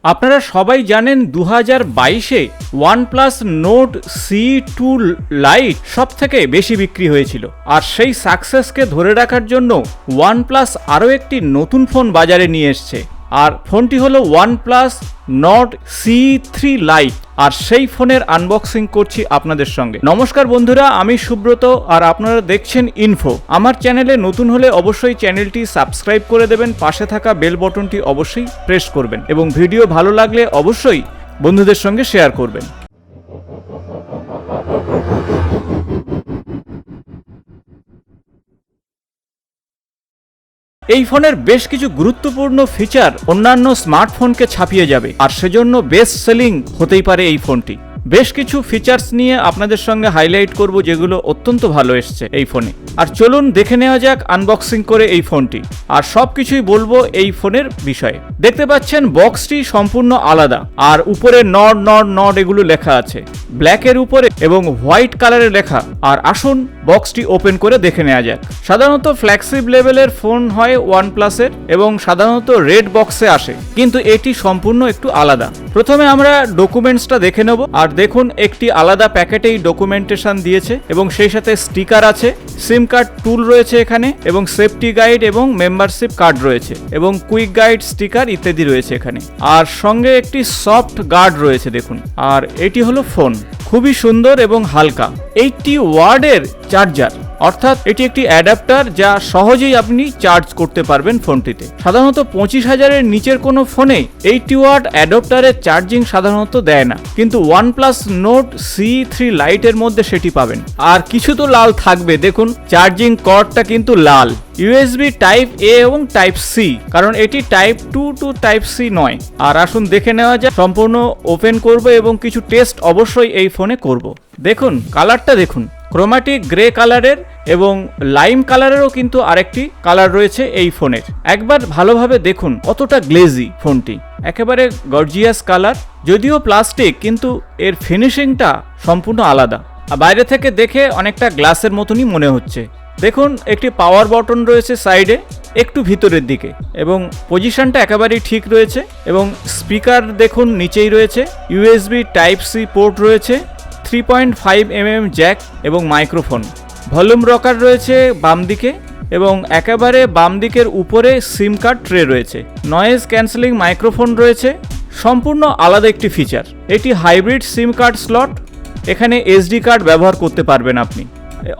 আপনারা সবাই জানেন 2022-এ OnePlus Nord C2 Lite সবথেকে বেশি বিক্রি হয়েছিল। আর সেই সাকসেসকে ধরে রাখার জন্য OnePlus আরও একটি নতুন ফোন বাজারে নিয়ে এসছে। আর ফোনটি হলো OnePlus Nord C3 Lite। আর সেই ফোনের আনবক্সিং করছি আপনাদের সঙ্গে। নমস্কার বন্ধুরা, আমি সুব্রত আর আপনারা দেখছেন ইনফো। আমার চ্যানেলে নতুন হলে অবশ্যই চ্যানেলটি সাবস্ক্রাইব করে দেবেন, পাশে থাকা বেল বটনটি অবশ্যই প্রেস করবেন এবং ভিডিও ভালো লাগলে অবশ্যই বন্ধুদের সঙ্গে শেয়ার করবেন। এই ফোনের বেশ কিছু গুরুত্বপূর্ণ ফিচার অন্যান্য স্মার্টফোনকে ছাপিয়ে যাবে, আর সেজন্য বেস্ট সেলিং হতেই পারে এই ফোনটি। বেশ কিছু ফিচার্স নিয়ে আপনাদের সঙ্গে হাইলাইট করব যেগুলো অত্যন্ত ভালো এসছে এই ফোনে। আর চলুন দেখে নেওয়া যাক আনবক্সিং করে এই ফোনটি, আর সবকিছুই বলবো এই ফোনের বিষয়ে। দেখতে পাচ্ছেন বক্সটি সম্পূর্ণ আলাদা, আর উপরে নড এগুলো লেখা আছে ব্ল্যাকের উপরে এবং হোয়াইট কালারে লেখা। আর আসুন বক্সটি ওপেন করে দেখে নেওয়া যাক। সাধারণত ফ্ল্যাগশিপ লেভেলের ফোন হয় OnePlus-এর এবং সাধারণত রেড বক্সে আসে, কিন্তু এটি সম্পূর্ণ একটু আলাদা। প্রথমে আমরা ডকুমেন্টসটা দেখে নেব। আর দেখুন একটি আলাদা প্যাকেটেই ডকুমেন্টেশন দিয়েছে এবং সেই সাথে স্টিকার আছে, সিম কার্ড টুল রয়েছে এখানে এবং সেফটি গাইড এবং মেম্বারশিপ কার্ড রয়েছে এবং কুইক গাইড স্টিকার ইত্যাদি রয়েছে এখানে। আর সঙ্গে একটি সফট গার্ড রয়েছে দেখুন। আর এটি হলো ফোন, খুবই সুন্দর এবং হালকা। 80 ওয়াটের চার্জার, অর্থাৎ এটি একটি অ্যাডাপ্টার যা সহজেই আপনি চার্জ করতে পারবেন ফোনটিতে। সাধারণত 25,000-এর নিচের কোনো ফোনে 80 ওয়াট অ্যাডাপ্টারের চার্জিং সাধারণত দেয় না, কিন্তু OnePlus Nord C3 Lite এর মধ্যে সেটি পাবেন। আর কিছু তো লাল থাকবে, দেখুন চার্জিং কর্ডটা কিন্তু লাল। USB টাইপ A এবং টাইপ C, কারণ এটি টাইপ 2 টু টাইপ C নয়। আর আসুন দেখে নেওয়া যাক। সম্পূর্ণ ওপেন করব এবং কিছু টেস্ট অবশ্যই এই ফোনে করব। দেখুন কালারটা দেখুন, ক্রোমাটিক গ্রে কালারের এবং লাইম কালারেরও কিন্তু আরেকটি কালার রয়েছে এই ফোনের। একবার ভালোভাবে দেখুন কতটা গ্লেজি ফোনটি, একেবারে গর্জিয়াস কালার। যদিও প্লাস্টিক, কিন্তু এর ফিনিশিংটা সম্পূর্ণ আলাদা। বাইরে থেকে দেখে অনেকটা গ্লাসের মতনই মনে হচ্ছে। দেখুন একটি পাওয়ার বাটন রয়েছে সাইডে একটু ভিতরের দিকে এবং পজিশনটা একেবারেই ঠিক রয়েছে। এবং স্পিকার দেখুন নিচেই রয়েছে, USB টাইপ C পোর্ট রয়েছে, 3.5mm জ্যাক এবং মাইক্রোফোন। ভলিউম রকার রয়েছে বাম দিকে এবং একেবারে বাম দিকের উপরে সিম কার্ড ট্রে রয়েছে। নয়েজ ক্যান্সেলিং মাইক্রোফোন রয়েছে, সম্পূর্ণ আলাদা একটি ফিচার। এটি হাইব্রিড সিম কার্ড স্লট, এখানে SD কার্ড ব্যবহার করতে পারবেন আপনি,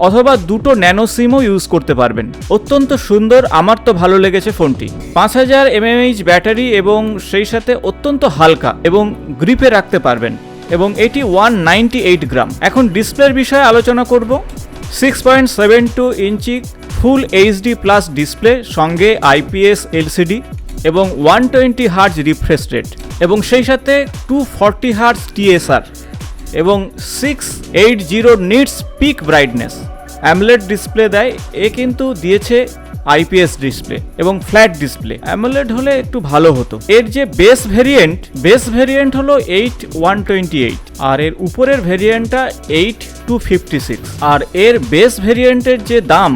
অথবা দুটো ন্যানো সিমও ইউজ করতে পারবেন। অত্যন্ত সুন্দর, আমার তো ভালো লেগেছে ফোনটি। 5000 mAh ব্যাটারি এবং সেই সাথে অত্যন্ত হালকা এবং গ্রিপে রাখতে পারবেন। এবং এটি 198 গ্রাম। এখন ডিসপ্লের বিষয়ে আলোচনা করব। 6.72 ইঞ্চি ফুল HD+ ডিসপ্লে, সঙ্গে IPS LCD এবং 120 হার্জ রিফ্রেশ রেট এবং সেই সাথে 240 হার্জ TSR এবং 680 nits pick brightness. AMOLED display দেয়, এ কিন্তু দিয়েছে IPS ডিসপ্লে এবং ফ্ল্যাট ডিসপ্লে। অ্যামোলেড হলে একটু ভালো হতো। এর যে বেস ভেরিয়েন্ট হলো 8128, আর এর উপরের ভেরিয়েন্টটা 8256। আর এর বেস ভেরিয়েন্টের যে দাম,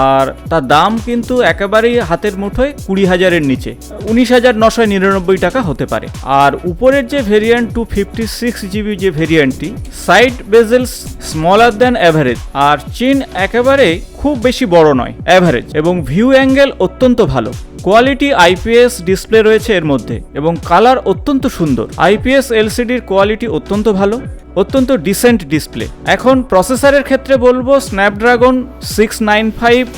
আর তার দাম কিন্তু একেবারেই হাতের মুঠোয় 20,000-এর নিচে, 19,999 টাকা হতে পারে। আর উপরের যে ভেরিয়েন্ট 256GB যে ভেরিয়েন্টটি, side bezels smaller than average, আর চিন একেবারে খুব বেশি বড় নয়, অ্যাভারেজ, এবং ভিউ অ্যাঙ্গেল অত্যন্ত ভালো। কোয়ালিটি IPS ডিসপ্লে রয়েছে এর মধ্যে এবং কালার অত্যন্ত সুন্দর। IPS LCDর কোয়ালিটি অত্যন্ত ভালো, অত্যন্ত ডিসেন্ট ডিসপ্লে। এখন প্রসেসরের ক্ষেত্রে বলবো স্ন্যাপড্রাগন 695,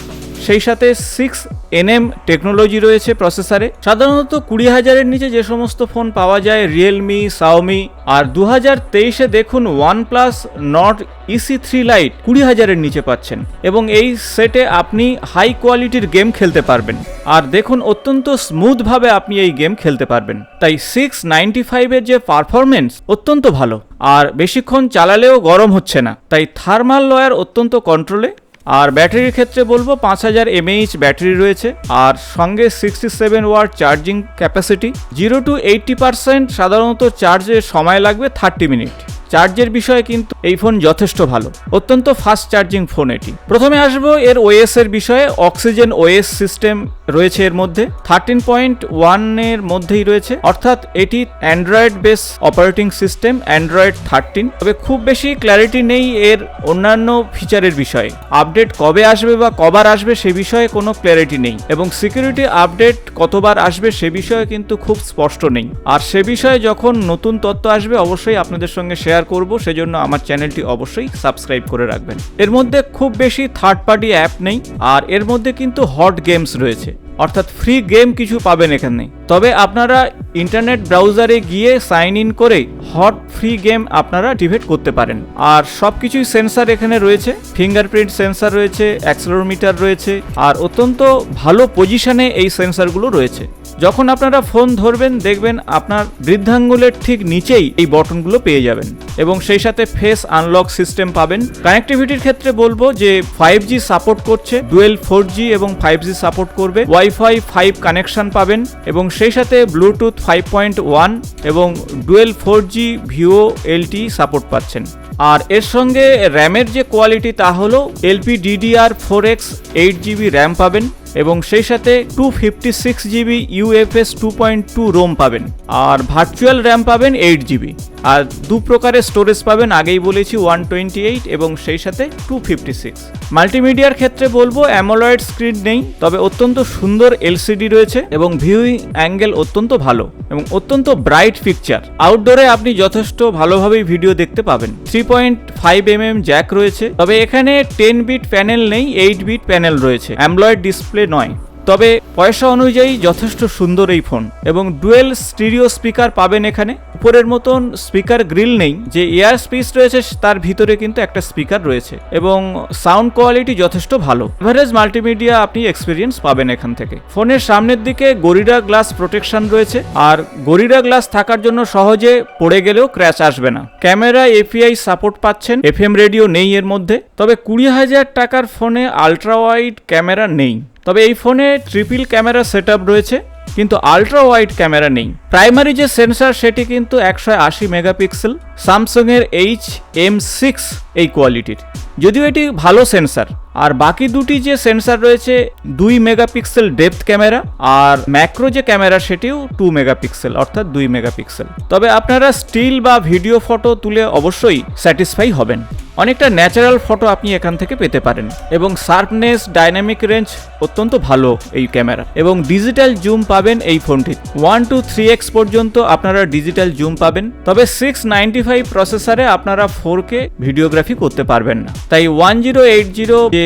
সেই সাথে 6nm টেকনোলজি রয়েছে প্রসেসরে। সাধারণত 20,000-এর নিচে যে সমস্ত ফোন পাওয়া যায় রিয়েলমি, শাওমি, আর 2023-এ দেখুন OnePlus Nord EC3 Lite 20,000-এর নিচে পাচ্ছেন এবং এই সেটে আপনি হাই কোয়ালিটির গেম খেলতে পারবেন। আর দেখুন অত্যন্ত স্মুথভাবে আপনি এই গেম খেলতে পারবেন। তাই 695-এর যে পারফরমেন্স অত্যন্ত ভালো, আর বেশিক্ষণ চালালেও গরম হচ্ছে না। তাই থার্মাল লয়ার অত্যন্ত কন্ট্রোলে। আর ব্যাটারির ক্ষেত্রে বলবো 5000 mAh ব্যাটারি রয়েছে, আর সঙ্গে 67 ওয়াট চার্জিং ক্যাপাসিটি। 0 to 80% সাধারণত চার্জের সময় লাগবে 30 মিনিট। চার্জের বিষয়ে কিন্তু এই ফোন যথেষ্ট ভালো, অত্যন্ত ফাস্ট চার্জিং ফোন এটি। প্রথমে আসবো এর ওএস এর বিষয়ে। অক্সিজেন ওএস সিস্টেম রয়েছে এর মধ্যে 13.1 এর মধ্যেই রয়েছে, অর্থাৎ এটি Android base operating system Android 13। তবে খুব বেশি ক্ল্যারিটি নেই এর অন্যান্য ফিচারের বিষয়ে। আপডেট কবে আসবে বা কবার আসবে সে বিষয়ে কোনো ক্ল্যারিটি নেই, এবং সিকিউরিটি আপডেট কতবার আসবে সে বিষয়ে কিন্তু খুব স্পষ্ট নেই। আর সে বিষয়ে যখন নতুন তথ্য আসবে অবশ্যই আপনাদের সঙ্গে শেয়ার করব, সেজন্য আমার চ্যানেলটি অবশ্যই সাবস্ক্রাইব করে রাখবেন। এর মধ্যে খুব বেশি থার্ড পার্টি অ্যাপ নেই, আর এর মধ্যে কিন্তু হট গেমস রয়েছে, অর্থাৎ ফ্রি গেম কিছু পাবেন এখানে। তবে আপনারা ইন্টারনেট ব্রাউজারে গিয়ে সাইন ইন করে হট ফ্রি গেম আপনারা অ্যাক্টিভেট করতে পারেন। আর সব কিছুই সেন্সার এখানে রয়েছে, ফিঙ্গারপ্রিন্ট সেন্সার রয়েছে, অ্যাক্সেলেরোমিটার রয়েছে, আর অত্যন্ত ভালো পজিশনে এই সেন্সারগুলো রয়েছে। যখন আপনারা ফোন ধরবেন দেখবেন আপনার বৃদ্ধাঙ্গুলের ঠিক নিচেই এই বটনগুলো পেয়ে যাবেন, এবং সেই সাথে ফেস আনলক সিস্টেম পাবেন। কানেক্টিভিটির ক্ষেত্রে বলবো যে 5G সাপোর্ট করছে, ডুয়েল 4G এবং 5G সাপোর্ট করবে, ওয়াইফাই 5 কানেকশন পাবেন, এবং সেই সাথে ব্লুটুথ 5.1 এবং ডুয়েল 4G VoLTE সাপোর্ট পাচ্ছেন। আর এর সঙ্গে র্যামের যে কোয়ালিটি তা হলো LPDDR4X 8GB র্যাম পাবেন, এবং সেই সাথে 256GB UFS 2.2 রোম পাবেন, আর ভার্চুয়াল র্যাম পাবেন 8GB। আর দু প্রকারের স্টোরেজ পাবেন, আগেই বলেছি 128 এবং সেই সাথে 256। মাল্টিমিডিয়ার ক্ষেত্রে বলবো অ্যামোলয়েড স্ক্রিন নেই, তবে অত্যন্ত সুন্দর LCD রয়েছে, এবং ভিউইং অ্যাঙ্গেল অত্যন্ত ভালো এবং অত্যন্ত ব্রাইট পিকচার। আউটডোরে আপনি যথেষ্ট ভালোভাবেই ভিডিও দেখতে পাবেন। 3.5mm জ্যাক রয়েছে, তবে এখানে 10 বিট প্যানেল নেই, 8 বিট প্যানেল রয়েছে, অ্যামোলয়েড ডিসপ্লে নয়। তবে পয়সা অনুযায়ী যথেষ্ট সুন্দর এই ফোন, এবং ডুয়েল স্টিরিও স্পিকার পাবেন এখানে। উপরের মতন স্পিকার গ্রিল নেই, যে এয়ার স্পেস রয়েছে তার ভিতরে কিন্তু একটা স্পিকার রয়েছে, এবং সাউন্ড কোয়ালিটি যথেষ্ট ভালো। এভারেজ মাল্টিমিডিয়া আপনি এক্সপিরিয়েন্স পাবেন এখান থেকে। ফোনের সামনের দিকে গরিলা গ্লাস প্রোটেকশন রয়েছে, আর গরিলা গ্লাস থাকার জন্য সহজে পড়ে গেলেও ক্র্যাশ আসবে না। ক্যামেরা API সাপোর্ট পাচ্ছেন, FM রেডিও নেই এর মধ্যে। তবে 20,000 টাকার ফোনে আলট্রা ওয়াইড ক্যামেরা নেই, তবে এই ফোনে ট্রিপল ক্যামেরা সেটআপ রয়েছে, কিন্তু আলট্রা ওয়াইড ক্যামেরা নেই। প্রাইমারি যে সেন্সর সেটি কিন্তু 180 মেগাপিক্সেল, স্যামসাং এর HM6 এই কোয়ালিটির, যদিও এটি ভালো সেন্সর। আর বাকি দুটি যে সেন্সর রয়েছে 2 মেগাপিক্সেল ডেপথ ক্যামেরা, আর ম্যাক্রো যে ক্যামেরা সেটিও 2 মেগাপিক্সেল অর্থাৎ 2 মেগাপিক্সেল। তবে আপনারা স্টিল বা ভিডিও ফটো তুলে অবশ্যই স্যাটিসফাই হবেন। অনেকটা ন্যাচারাল ফটো আপনি এখান থেকে পেতে পারেন, এবং শার্পনেস ডাইনামিক রেঞ্জ অত্যন্ত ভালো এই ক্যামেরা, এবং ডিজিটাল জুম পাবেন এই ফোনটি 1 to 3x পর্যন্ত আপনারা ডিজিটাল জুম পাবেন। তবে 695 প্রসেসরে আপনারা 4K ভিডিওগ্রাফি করতে পারবেন না, তাই 1080 যে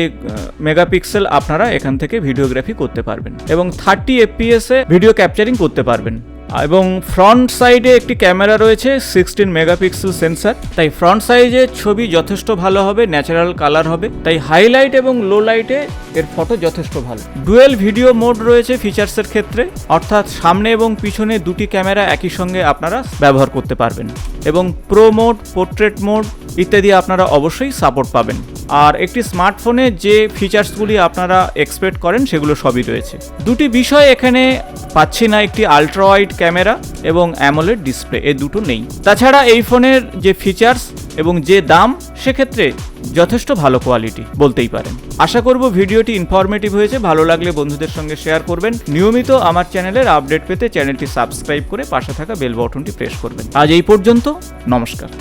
মেগাপিক্সেল আপনারা এখান থেকে ভিডিওগ্রাফি করতে পারবেন, এবং 30 FPS এ ভিডিও ক্যাপচারিং করতে পারবেন। এবং ফ্রন্ট সাইডে একটি ক্যামেরা রয়েছে 16 মেগাপিক্সেল সেন্সর, তাই ফ্রন্ট সাইজে ছবি যথেষ্ট ভালো হবে, ন্যাচারাল কালার হবে, তাই হাইলাইট এবং লো লাইটে এর ফটো যথেষ্ট ভালো। ডুয়েল ভিডিও মোড রয়েছে ফিচার্সের ক্ষেত্রে, অর্থাৎ সামনে এবং পিছনে দুটি ক্যামেরা একই সঙ্গে আপনারা ব্যবহার করতে পারবেন, এবং প্রো মোড, পোর্ট্রেট মোড ইত্যাদি আপনারা অবশ্যই সাপোর্ট পাবেন। আর একটি স্মার্টফোনে যে ফিচার্সগুলি আপনারা এক্সপেক্ট করেন সেগুলো সবই রয়েছে। দুটি বিষয় এখানে পাচ্ছি না, একটি আলট্রা ওয়াইড ক্যামেরা এবং অ্যামোলেড ডিসপ্লে, এই দুটো নেই। তাছাড়া এই ফোনের যে ফিচার্স এবং যে দাম সেক্ষেত্রে যথেষ্ট ভালো কোয়ালিটি বলতেই পারেন। আশা করব ভিডিওটি ইনফরমেটিভ হয়েছে, ভালো লাগলে বন্ধুদের সঙ্গে শেয়ার করবেন। নিয়মিত আমার চ্যানেলের আপডেট পেতে চ্যানেলটি সাবস্ক্রাইব করে পাশে থাকা বেল বাটনটি প্রেস করবেন। আজ এই পর্যন্ত, নমস্কার।